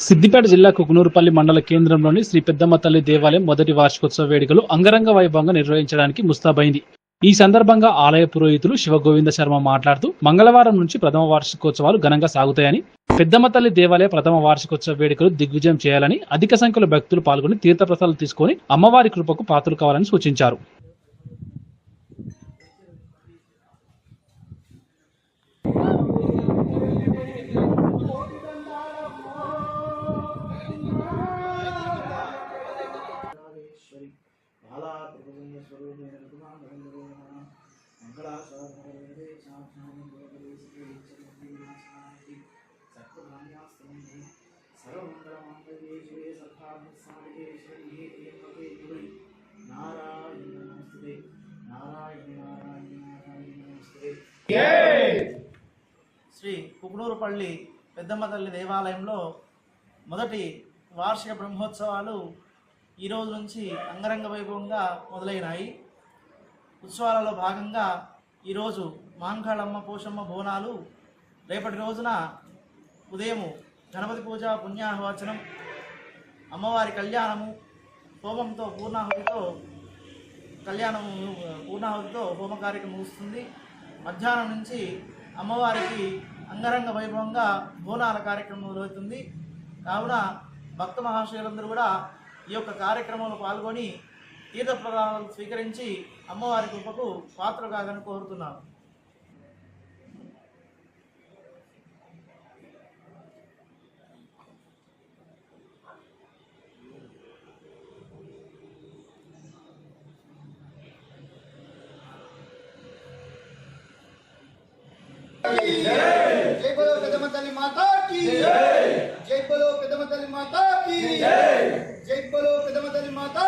సిద్దిపేట జిల్లా కుకునూరుపల్లి మండల కేంద్రంలోని శ్రీ పెద్దమ్మ తల్లి దేవాలయం మొదటి వార్షికోత్సవ వేడుకలు అంగరంగ వైభవంగా నిర్వహించడానికి ముస్తాబైంది. ఈ సందర్భంగా ఆలయ పురోహితులు శివగోవింద శర్మ మాట్లాడుతూ మంగళవారం నుంచి ప్రథమ వార్షికోత్సవాలు ఘనంగా సాగుతాయని, పెద్దమ్మ తల్లి దేవాలయ ప్రథమ వార్షికోత్సవ వేడుకలు దిగ్విజయం చేయాలని, అధిక సంఖ్యలో భక్తులు పాల్గొని తీర్థప్రసాదాలు తీసుకుని అమ్మవారి కృపకు పాత్రలు కావాలని సూచించారు. శ్రీ కుకునూరుపల్లి పెద్దమ్మ తల్లి దేవాలయంలో మొదటి వార్షిక బ్రహ్మోత్సవాలు ఈ రోజు నుంచి అంగరంగ వైభవంగా మొదలైనాయి. ఉత్సవాలలో భాగంగా ఈరోజు మాంకాళమ్మ పోషమ్మ బోనాలు, రేపటి రోజున ఉదయం గణపతి పూజ పుణ్యాహవచనం, అమ్మవారి కళ్యాణము, హోమంతో పూర్ణాహుతితో హోమ కార్యక్రమం ముగుస్తుంది. మధ్యాహ్నం నుంచి అమ్మవారికి అంగరంగ వైభవంగా బోనాల కార్యక్రమం మొదలవుతుంది. కావున భక్త మహాశయులందరూ కూడా ఈ యొక్క కార్యక్రమంలో పాల్గొని తీర్థప్రసాదాలు స్వీకరించి అమ్మవారి కృపకు పాత్ర కాదని కోరుతున్నాను. जय बोलो पेदम्मा तल्ली माता की जय बोलो पेदम्मा तल्ली माता की जय बोलो पेदम्मा तल्ली माता